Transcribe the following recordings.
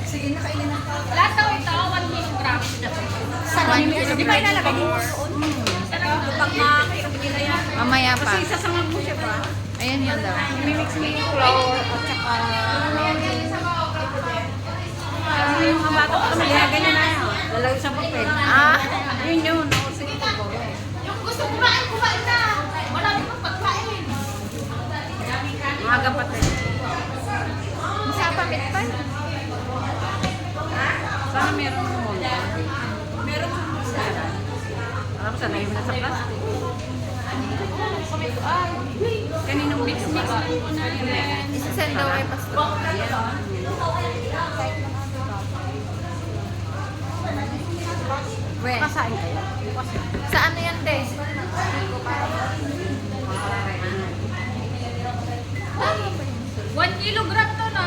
Sige, nakainin ng tao. Lahat daw ito, 1 kilogram. Sarap yun. Di ba ilalagay din mo Sarap na. pag makakirap nila yan? Mamaya pa. Kasi sasangag mo siya ba? Ayan yun daw. Mimix mo yung flour at saka... Kasi yung mga bata kami, ganyan na yan. Lalagay sa papel. Ah, Yun yun. Ako sige po. Yung gusto kumain, kumain na. Marami pang pagkain. Maaga pa tayo. masapa pa. Sana meron mo. Meron mo sa alam sa layo na sa plastic. Kaninong mix Mix na po na rin. Isasend daw kay Pastor. When? Kasain kayo. Sa ano yan, Te? 1 kilogram to na.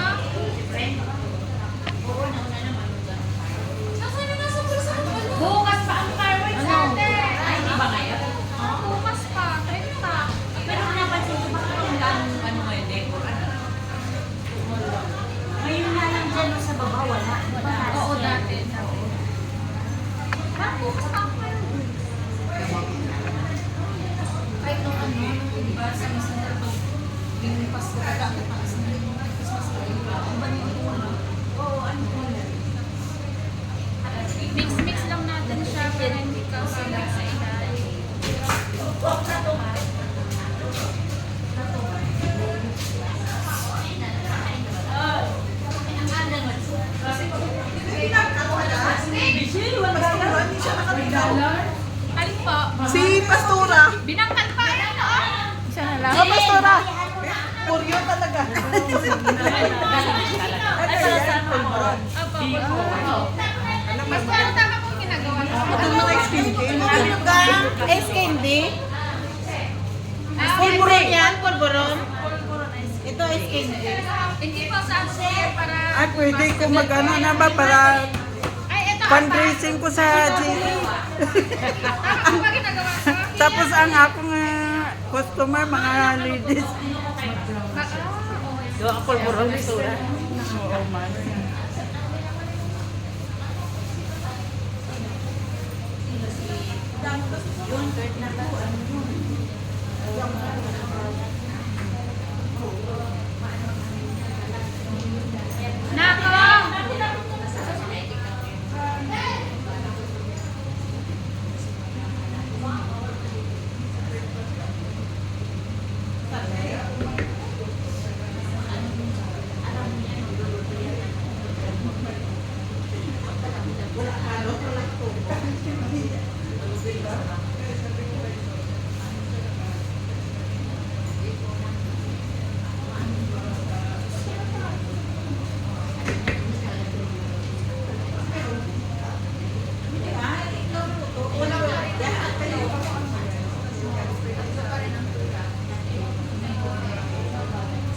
Bukas pa ang car wash natin. Ay, di ba ngayon? Bukas pa, 30. Pero napansin ko ba kung ano ngayon eh? Ngayon na lang dyan sa baba, wala. Oo, dati. Bukas pa ang car wash. Kahit nung ano, di ba sa messenger ko, yung Pasko ka ang taas na yung Christmas tree. Ang ba yung una? Oo, ano po na? Mix lang natin siya para hindi ka sila sa ilalim. Alin po? Si Pastora. Binangkan pa yan, no? Isa na lang. Oh, Pastora. Puryo talaga. Opo. Mas parang tama po yung ginagawa ko. Ito mga skin care. Ice candy? Ah, Pulburon yan? Pulburon? Ito ice candy. Hindi po sa share para... Ay, pwede ko mag-ano na ba para Ay, ito. fundraising ko sa GE. Ano ba ginagawa ko? Tapos ang akong customer, mga ladies. Doon ang pulburon dito. Oo, man. Nako!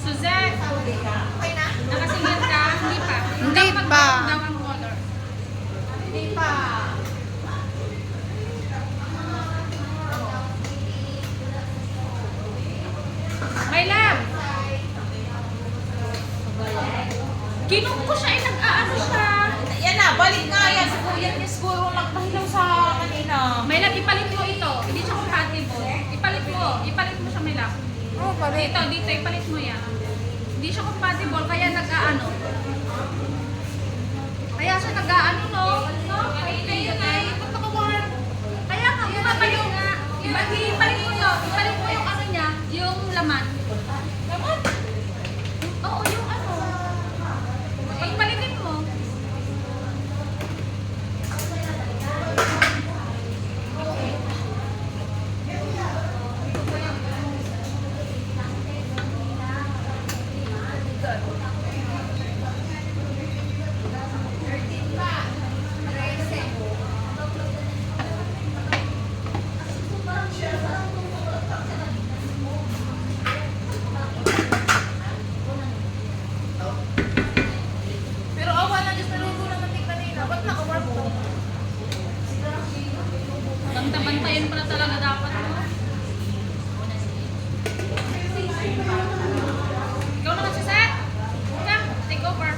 Suzette! Nakasingil ka? Hindi pa. Hindi Daw pa. daw ang color. Hindi pa. My love! Kinong ko siya, nag-aano siya. Yan na, balik nga yan. Sa kuya niya siguro nagpahilaw sa kanina. My love, ipalit mo ito. Hindi siya compatible. Ipalit mo. Ipalit mo siya, my love. Oh, palit. Dito, ipalit mo yan. Hindi siya compatible, kaya nag-aano. Kaya siya nag-aano, no? Kaya nga, kaya nga, ipapalit nga. Ipalit mo to. Ipalit mo yung ano niya, yung laman. Laman? Oo, yung ano. Pagpalitin mo. Pero awa na Diyos, naluto naman din kanina. Ba't naka-work ko? Banta-bantayan pala talaga dapat. No? Ikaw naman si Seth. Come, take over.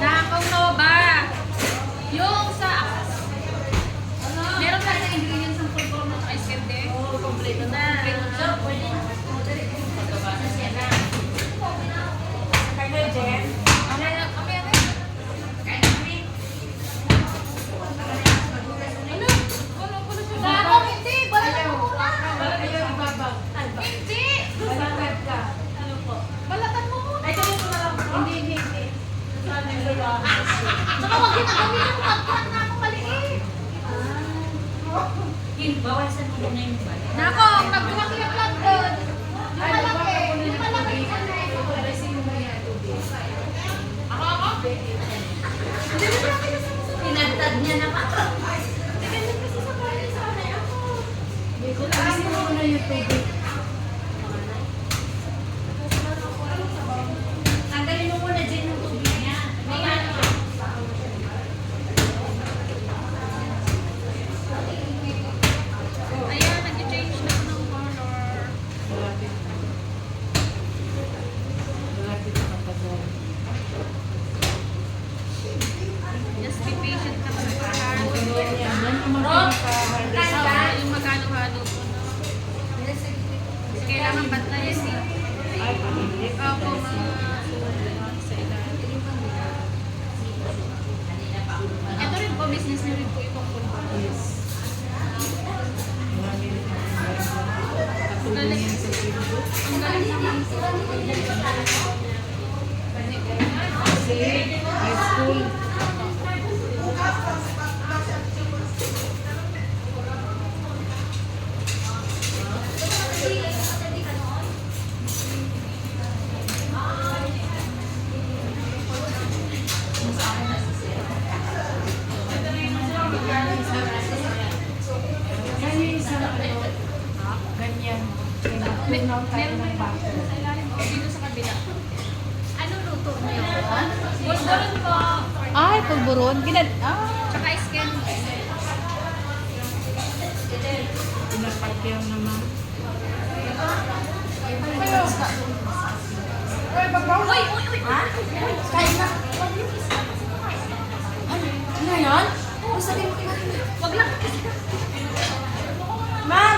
Nakakaunawa yung sa meron tayo ng ingredients ng pulpuro ng ice cream din. Kompleto na. Balatan mo muna. Ay, ganito na lang. Hindi. Saka wag ginagamit yung pagkat na ako maliit. Bawasan mo na yung bala. Nako, pag lumaki yung plant doon, yung malaki Tinagtad niya na pa. Alisin mo na yung tubig. Tanggalin mo muna dyan yung tubig niya. May ano. Ayan, nag-change na ako ng color. Just be patient ka sa kahalo. Yung magkano-halo ko. Kasi kailangan bantayan eh. Opo, mga sa ilalim. Ito rin po, business na rin po itong pulpo. Ang galing. Ang galing naman. High school. Meron pa yung sa ilalim. Dito sa kabila. Ano luto niyo? Bulburon po. Ay, pulburon. Tsaka skin. Pinapakyaw naman. Uy! Ha? Kain na. Ano yan? Sabi mo kina. Wag lang. Mar!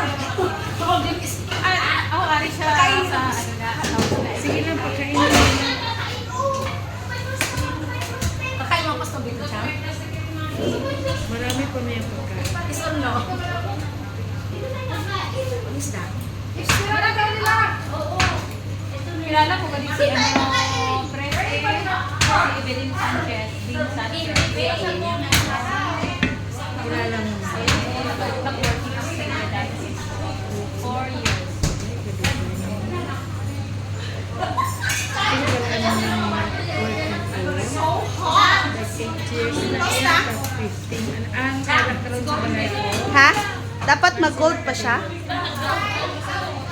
Ako, ari siya sa ano na. Sige lang, pagkain na. Kakain mo pa sa tubig ko, Cham? Marami pa na yung pagkain. Isang no? Ano isda? Kilala ko ba dito si Prete? Si Evelyn Sanchez. Kilala mo na. Nag-working ako sa dialysis. 4 years. Sige ka na ng working hours. Like 8 years na siya, tapos 15. Ang kalakaroon sa balay ko. Ha? Dapat mag-gold pa siya?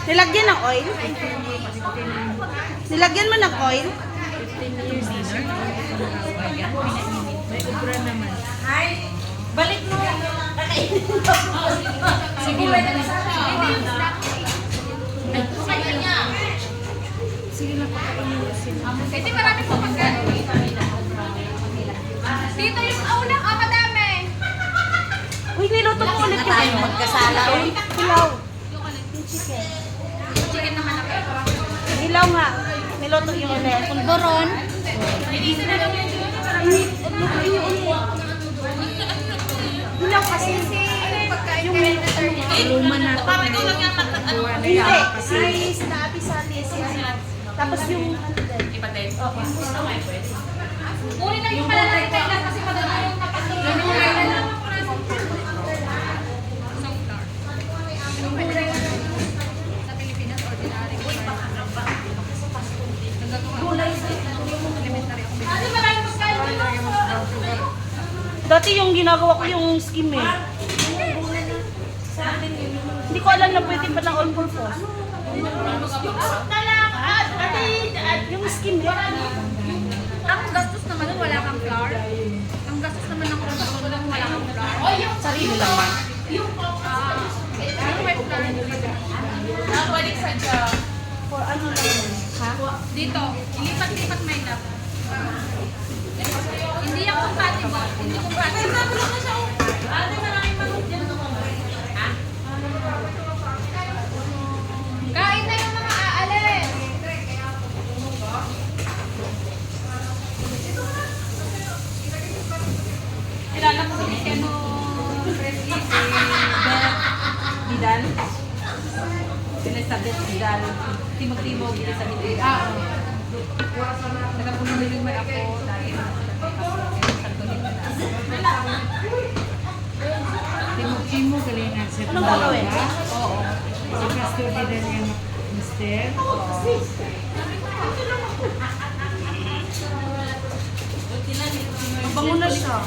Nilagyan ng oil? Nilagyan mo ng oil? 15 years na siya. May ubra naman. Ay, balik mo. Kakainin mo. Sige lang. Sige lang, pakainin mo sila. Kasi marami po pagkain. Dito yung ulang, madami. Uy, niluto mo ulit tayo yung magkasala. Uy, hilaw. Yung chicken. Chicken naman ako. Hilaw nga. Niluto yung ulit. Pulboron. Hilaw kasi. Yung Luma na ito. Gawa na hindi. yan. Kasi Ice na apisalis. Tapos yung Uli lang yung malalaki kailan kasi madami yung kapatid. Sa Pilipinas, ordinary. Uy, baka ba? Gulay sa elementary ako. Ano ba lang pagkain? dati yung ginagawa ko yung skim eh. Hindi ko alam na pwede pa ng all purpose. Yung skim eh. Ang gastos naman nun, wala kang flour. Ang gastos naman ng production nun, wala kang flour. Sarili lang man. Ano may flour? Nabalik sa job. For ano lang yun? Ha? Di Dito, ilipat-lipat may lap. Hindi yung compatible. Hindi compatible. Ate, maraming manok dyan. Kain na yung mga aalis. Kilala ko si Keno Fresky, si Beth Vidal. Si Elizabeth Vidal. Timog-timog, Elizabeth Vidal. Saka kung nililimay ako, dahil Timo galingan sa Anong gagawin? Oo. Si Pastor din yung mister. Bango na siya.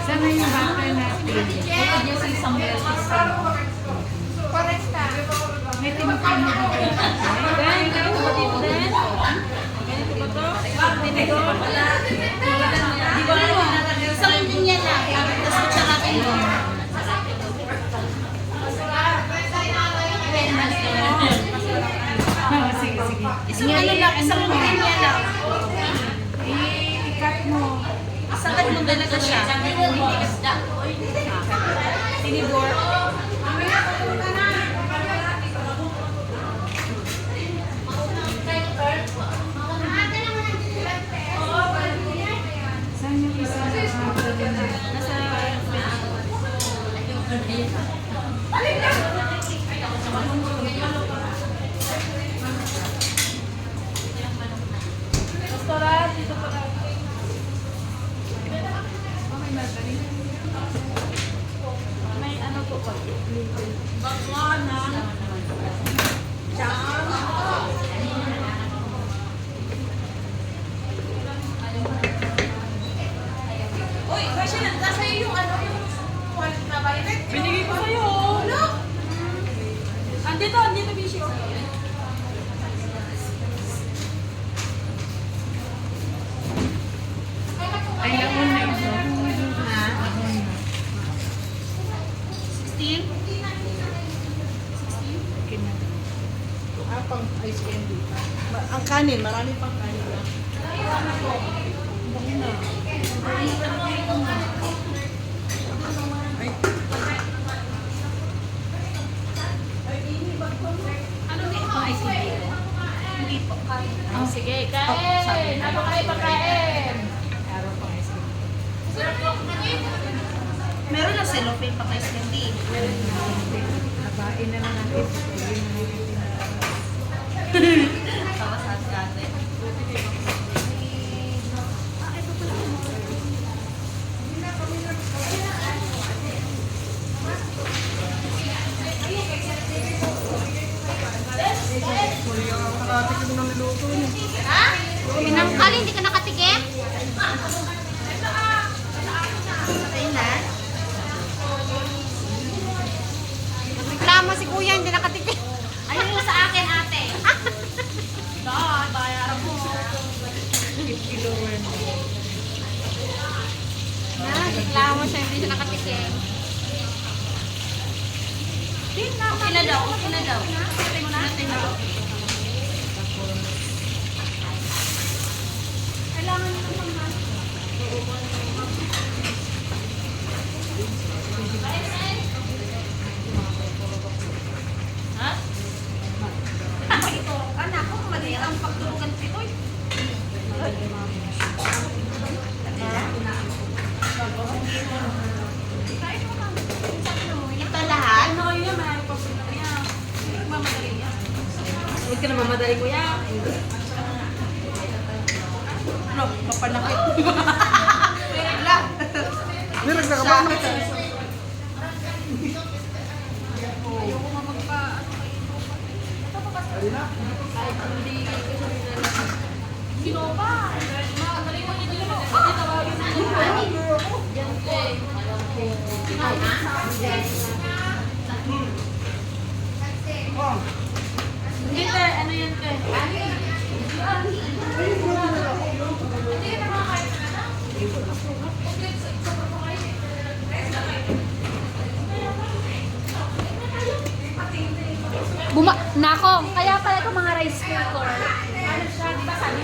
Sana yung bata natin. Kapag niya si Samuel Isang. May timo-timo dito. Dahil kayo kapatid din. Ganito ba to? Tinigo? Di ba ano? Isang linya lang. Tapos kutsara kayo. Oo, sige, sige. Isang ano lang, isang linya lang. I-cut mo. Isang ano talaga siya. Tinidor. Saan yung isa na Restaurant, dito pa lang. May ano po pa? Bakwana. Uy, kasi nasa iyo yung ano, yung quality na violet. Binigay ko sa'yo. Ano? Andito, Bisyo. ay naon na ito. 16? Okay na. Pang ice candy. Ang kanin, marami pang kanin. Oh, sige, kain. Ano kayo pagkain? Araw pang ice cream. Meron na cellophane pang ice candy. Habain na lang natin. Pwede na natin. Tawas at kate. Pinangkal, hindi ka nakatikim? Ayun na. Reklamo si kuya, hindi nakatikim. Ayun yung sa akin, ate. Dahil, bayaran mo. Reklamo siya, hindi siya nakatikim. Okay na daw, okay na daw. Okay na daw. Kailangan nyo naman na. Ha? Ito, anak ko, maliit ang pagtulugan dito. Ito lahat? Ano kayo yan? May pagpunta niya. Mamadali niya. Huwag ka na mamadali, kuya. Ano, mapanakit. Hindi, ano yan, te? Nako, kaya pala ito mga rice cooker. Ano siya, di ba sabi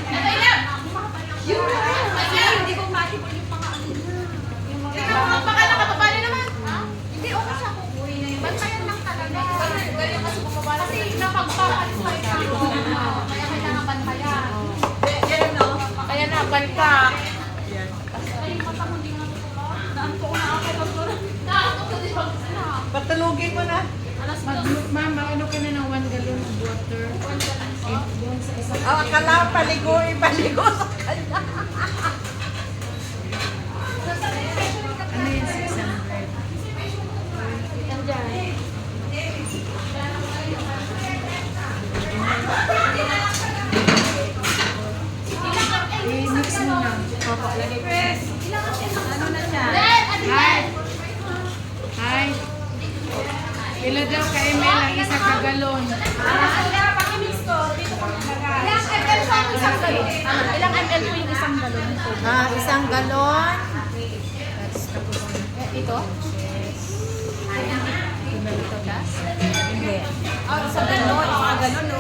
Yan ka. Patulugin mo na. Mama, ano ka na ng 1 gallon of water? Doon sa isang Akala paligo, ipaligo sa kanya. ano yun, 600? I-mix mo na. Ano na siya? Hi! Hi! Ila daw ka email ang isa ka galon. Ilang ml po yung isang galon? Isang galon. That's tapos na. Ito? Ito gas? Hindi. Sa galon, mga galon, no?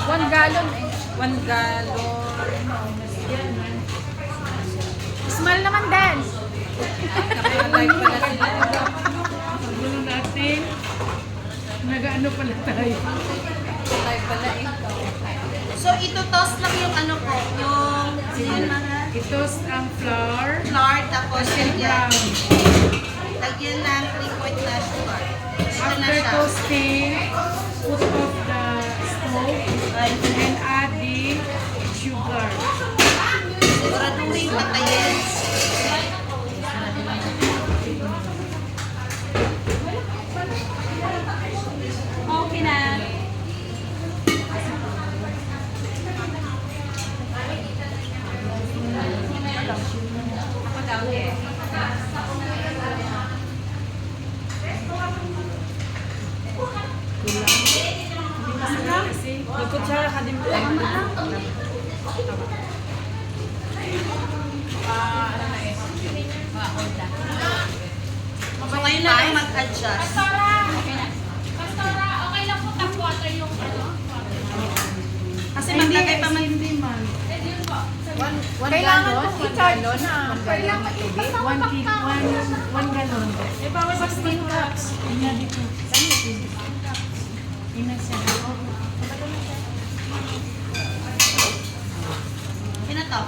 1 gallon eh. 1 galon. Small naman din. Nakalive pala sila. Ang gulo natin. Nag-ano pala tayo. Live pala eh. So, ito toast lang yung ano po, yung mga Ito's ang flour. flour, tapos Pastel lagyan, brown. lagyan ng liquid na sugar. Ito na After siya. toasting, put off the stove and add the sugar. Siguraduhin patayin. Okay na. Kasi, Kutsara ka din po. So, ngayon na lang mag-adjust. Pastora, okay lang po tap water yung ano? Kasi maglagay pa man. hindi man. Kailangan kong i-charge na. Kailangan yung pastora 1 gallon. Eh, bawal 16 cups. Ina dito. Ina siya. Yun na to.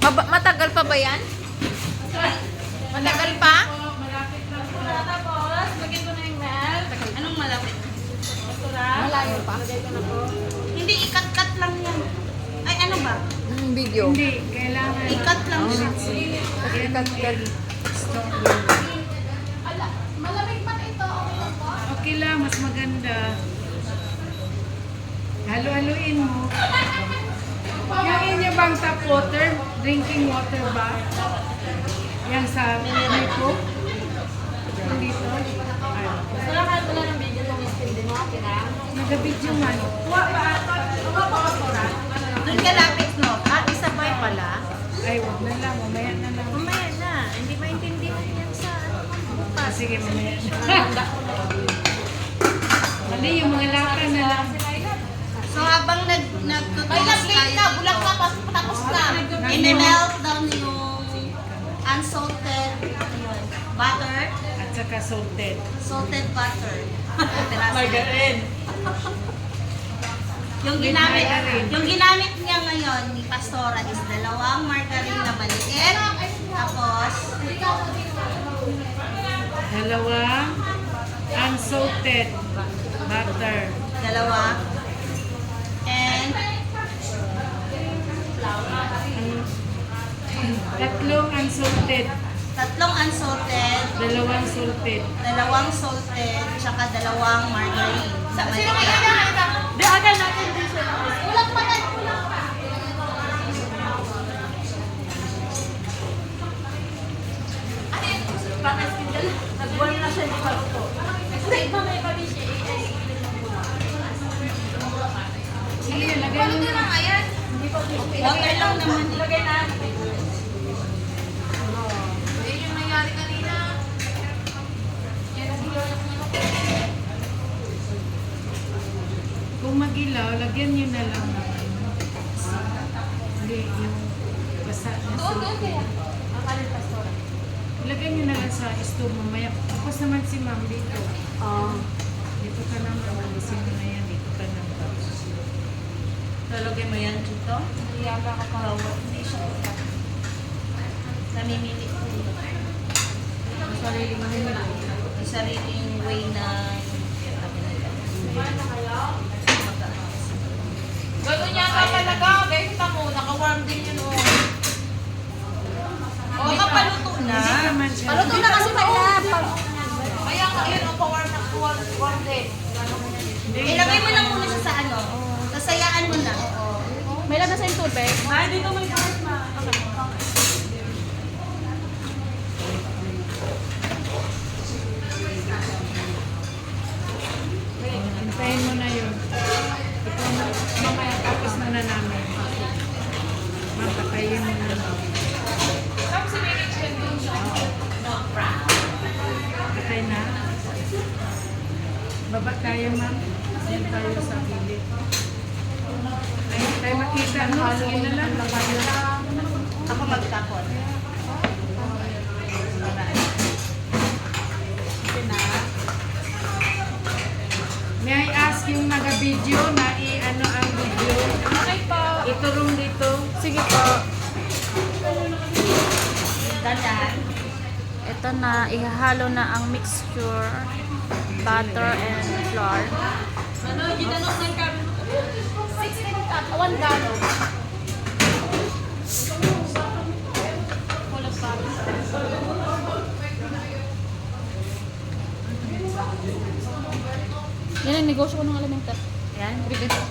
Matagal pa ba yan? Matagal pa? Tapos, lagyan ko na yung milk. Anong malapit? Malayo pa. Hindi, ikat-kat lang yan. Ay, ano ba? Video. Hindi, kailangan. Ikat lang siya. Malamig man ito, okay lang po? Okay lang, mas maganda. Halo-haluin mo. Yung inyo bang tap water, drinking water ba? Yang sa micro? Yung dito? Nag-video man. Doon ka lapit, no? Isabay pala. Ay, wag na lang. Mamaya na lang. Mamaya na. Hindi maintindihan yan sa Ah, sige, mamaya na. Mali, yung mga lakan na lang. So, habang nagtutulas tayo Bulak na, tapos na. i-melt down yung unsalted butter, At saka salted. salted butter. Margarine. Yung ginamit niya ngayon ni Pastora is 2 margarine na maliit. Tapos, Dalawang unsalted butter. 2. And Tatlong unsalted. 3 unsalted, Dalawang salted. 2 salted, tsaka 2 margarine na maliit. Di agad natin din siya. Ulang pa na, ulang pa. Nag-1 na siya ni Pasto. Sige, lagay mo na. Water lang naman. Lagay na. Kung magilaw, lagyan nyo na lang. Hindi, yung basa na salted. Ilagay nyo na lang sa stove mamaya. Tapos naman si ma'am dito. Dito ka naman. Alisin mo na yan. Dito ka naman. Lalagay mo yan dito? Hindi yata ako kahawa. Hindi siya kita. Namimili ko. May sariling way na Gano'n yata talaga. Guys, kita mo, naka-warm din yun oh. baka paluto na. Hindi naman siya. Paluto na kasi pala. Kaya nga yun, oh, pa-warm na warm din. Ilagay mo lang muna siya sa ano. Sasayaan mo na. May labas sa yung tubig. Ay, dito may kahit na. Hintayin mo na yun. Ito na, mamaya tapos na namin. Mapatayin mo na. Tapos si Minich yan din siya. Patay na. Baba tayo, ma'am. Diyan tayo sa bilik. Ay, hindi tayo makita. No? Sige na lang. Ako magtapon. May I ask yung naga-video na i-ano ang video? Okay po. Iturong dito. Sige po. Dandan. Ito na, ihahalo na ang mixture, butter and flour. Ano, ginanong ng kami. 16 cup, 1 gallon. Yan ang negosyo ko ng alimenter. Yan, bibig ko.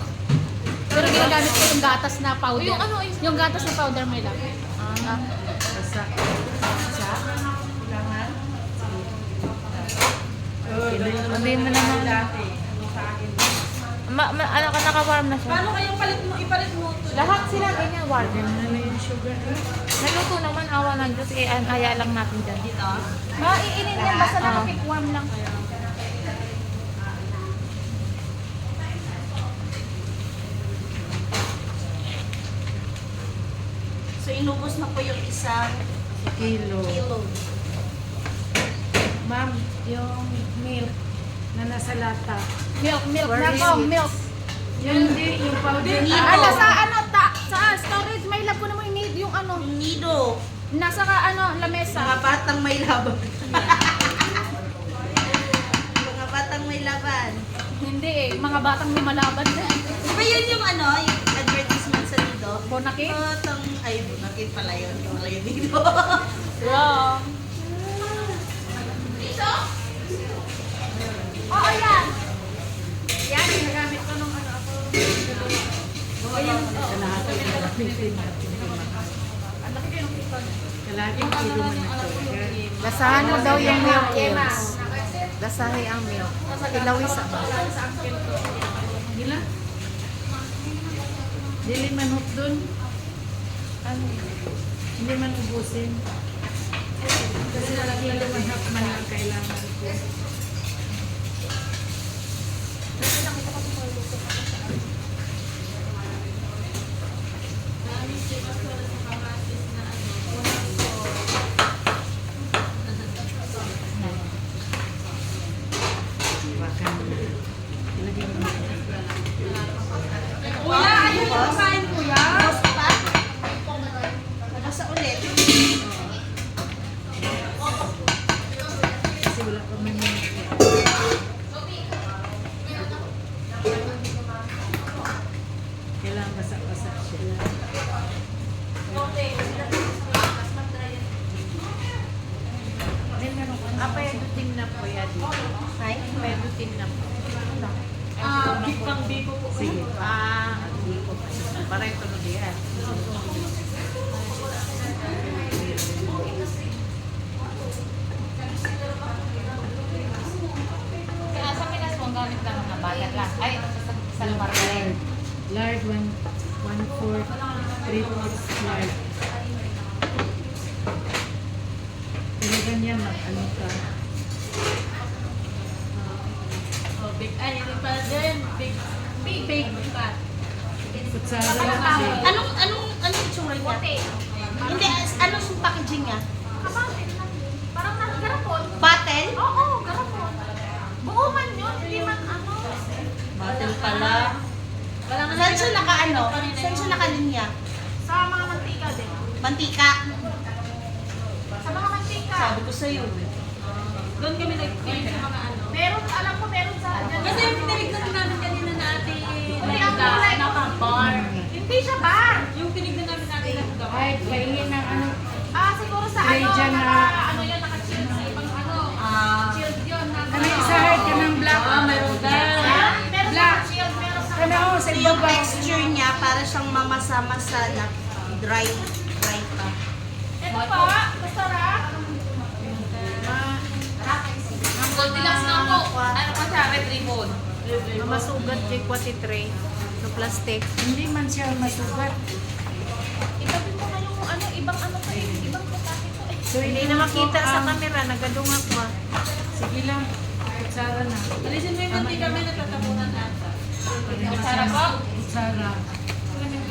Pero ginagamit ko yung gatas na powder. Yung ano, Yung gatas na powder may lang. Basta. Kailangan. Sabihin mo naman. Ano ka, naka-warm na siya? Paano kayong ipalit mo ito? Lahat sila ganyan, warm. Ganun na yung sugar. Naluto naman, awa ng Diyos, aya lang natin dyan. Dito? Maiinin yan, basta nakapik-warm lang. So, inubos na po yung isang Kilo. kilo. Ma'am, yung milk na nasa lata. Milk, Where is nako, it? milk. Yun hindi, yung powder. Ala, sa ano, sa storage, may lab ko naman yung ano, Yung nido. nasa ka, ano, lamesa. Mga batang may laban. Mga batang may laban. Hindi eh, mga batang may malaban na. Di ba yun yung ano, yung advertisement sa nido? Bonakit? Batang, ay, bunakit pala yun. Yung pala yung nido. Wow. Oo, yan. Yan, ginagamit ko nung ano ako. Kalaging kilo man ito. Lasahan mo daw yung milk, Ems. Lasahi ang milk. Ilawi sa Gila? Dili manok dun. Ano? Hindi man ubusin. Kasi kilo manok man ang kailangan ko. Wakan mo. Ilagay mo. Kuya, ayun yung kumain, kuya. Boss pa? Nagasa ulit. Kasi wala pa man yung kailangan basa-basa siya. Apa yung dutin na po yan? Ay, Apa yung dutin na po? bipang bipo po. Sige. Hindi ko pa. Para ito na diyan. Kaya sa Pinas mo, ang gamit lang mga balat lang. Ay, sa lugar ka rin. Lard, 1/4, 3/4 lard. Pero ganyan, ano ka. Oh, big, ay, yung pala din. Big fat. Kutsara lang kasi. Anong itsura niya? Hindi, anong yung packaging niya? Parang garapon. Bottle? Oo, garapon. Buo man yun, hindi man ano. Bottle pala. Saan siya naka-ano? Saan siya nakalinya? Sa mga mantika din. Mantika. Sa mga mantika. Sabi ko sa'yo. Doon kami nag-clean sa mga ano. Meron, alam ko meron sa dyan. Kasi yung tinignan namin kanina na ate Uy, ang kulay. naka-bar. Hindi siya bar. Yung tinignan namin ate naka-bar. Ay, pahingin ng ano. Siguro sa Gray ano, dyan na- ano yun, naka-chill sa ibang ano. Chilled yun. Ano isa ka ng black? Mayroon ka. Meron sa chill, meron sa Ano, sa So, yung ibaba. texture niya, para siyang mamasa-masa na dry pa. Ito pa, masarap. Ang Goldilocks na po. Ano pa siya? Red ribbon. Masugat kay kwati tray. No plastic. Hindi man siya masugat. Itabi mo na yung ano, ibang ano pa eh. Ibang putake po eh. So, Hindi na makita sa camera. Nagadungak ko. Sige lang. Kutsara na. Alisin mo yung mantika may natatapunan ata. Kutsara po. Kutsara.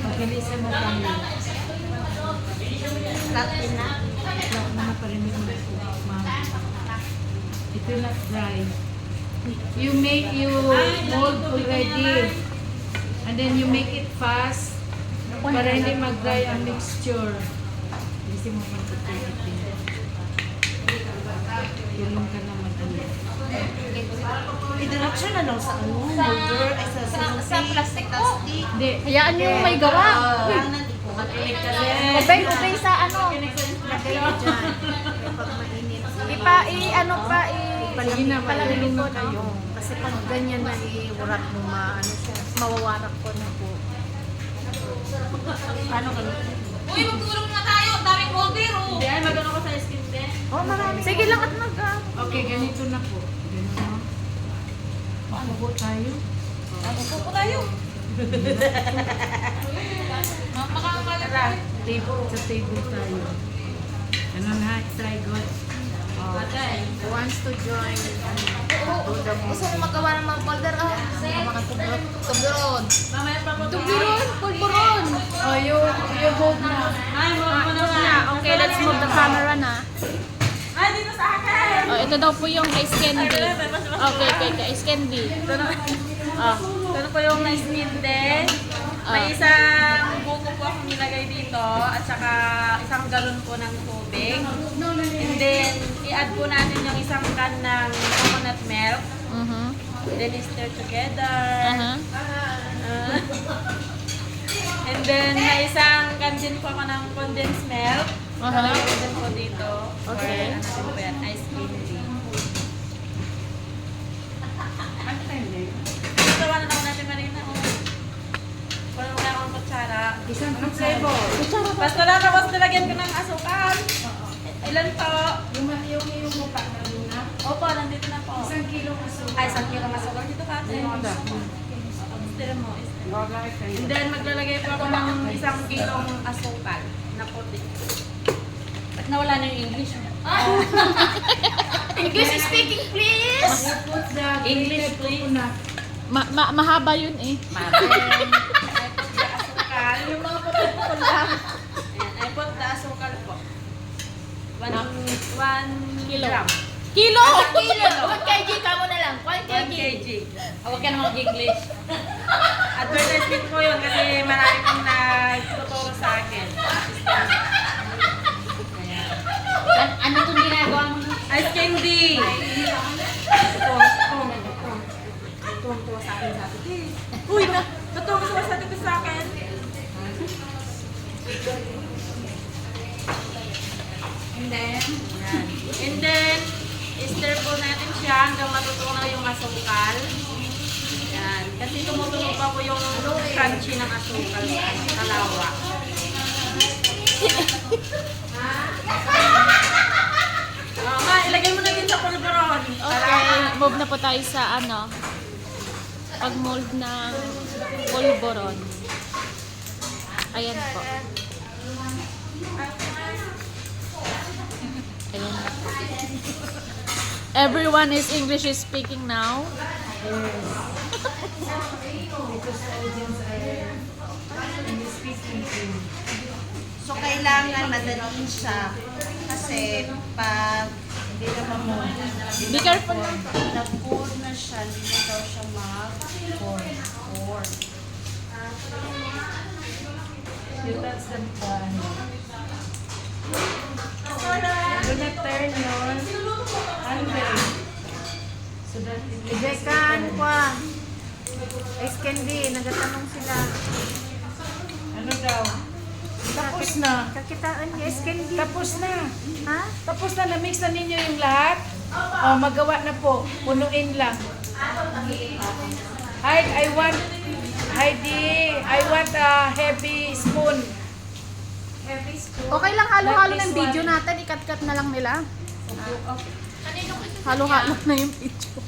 Pagkalisan mo kami. Flat din na. Black na naparinig mo po, ma'am. Ito not dry. You mold already. And then you make it fast para hindi mag-dry ang mixture. Kasi mo magkakalit din. Tulong ka naman ulit. Idiretso na lang sa ano, molder, ay sa plastic po. plastic. Hindi. Hayaan niyo yung may gawa. Ubay sa ano. Lagay mo dyan. Kapag mainit. Ano pa, Sige na, Palamigin matulong ko na kayo. no. Kasi pag ganyan na iurat mo ano siya. Mawawarak ko na po. Paano ka? Uy, magtulong na tayo. Daming molder, oh. Hindi ay magano ko sa skin din. Oh, marami. Sige lang at mag Okay, ganito na po. Ganito na. Makupo tayo. Upo po tayo. Makakakalala. Sa table tayo. Ganun ha, try good. Who wants to join? Gusto mo magawa ng mga folder, mga tuburon. Mamaya pa po. Tuburon, pulburon. Oh, you hold na. Ay, mo na. Okay, let's move the camera na. Ay, dito sa akin. Oh, ito daw po yung ice candy. Okay, ice candy. Ah, Ito po yung nice din. May isang buko po akong nilagay dito at saka isang galon po ng tubig. And then, i-add po natin yung isang can ng coconut milk. Then, stir together. And then, may isang can din po ako ng condensed milk. Nalagay ko din po dito. Okay. Or, ano din po yan, ice candy. Tawa na ako natin marina. Wala mo kaya akong kutsara. Isang flavor. Basta na tapos nilagyan ko ng asukal. Ilan po? Yung mukha na luna. Opo, nandito na po. Isang kilo kaso. Ay, 1 kilo asukal dito ka. Stir mo. And then maglalagay po ako ng 1 kilong asukal na puti. Ba't nawala na yung English? English speaking, please. Put the English, grated please. coconut. mahaba yun eh. Asukal. Yung mga puti-puti lang. Ayan, I put the asukal po. 1 gram. Kilo! 1 kg ka mo na lang. 1 1 kg. kg. Huwag ka naman mag-English. Advertisement po yun kasi marami pong nagtuturo sa akin. Ano itong ginagawa mo? Ice candy! Tuwang-tuwa sa akin sabi ko. Uy! Tuwang-tuwa sa akin. And then, stir po natin siya hanggang matutuwa na yung asukal. Yan. Kasi tumutunog pa po yung crunchy ng asukal sa kalawa. Ilagay mo na din sa pulveron. Okay, move na po tayo sa ano, pag-mold ng pulveron. Ayan po. Ayan na po. Everyone is English is speaking now. So, kailangan madaliin siya. Kasi, pag hindi naman mo, Be careful. nag-pour na siya, hindi na daw siya mag-pour. You touch the ano. I'm gonna turn yun. Under. So that it will Ijekan kwa. Ice candy, nagatanong sila. Ano daw? Tapos na. Kakitaan niya ice candy. Tapos na. Ha? Tapos na, na-mix na ninyo yung lahat? Oh, magawa na po. Punuin lang. Heidi, I want a heavy spoon. Okay lang, halo-halo na yung video natin. Ikat-kat na lang nila. Halo-halo na yung video.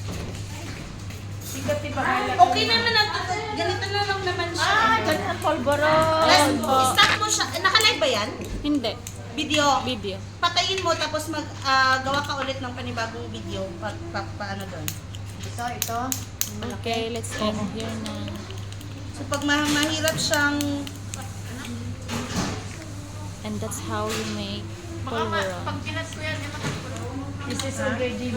Sikat di bahala. Okay naman na to. Ganito na lang naman siya. Ganyan, polvoro. Stop mo siya. Naka-live ba yan? Hindi. Video. Video. Patayin mo tapos gawa ka ulit ng panibagong video. Paano doon? Ito. Okay, let's end here na. So pag mahirap siyang And that's how you make polvoro. This is already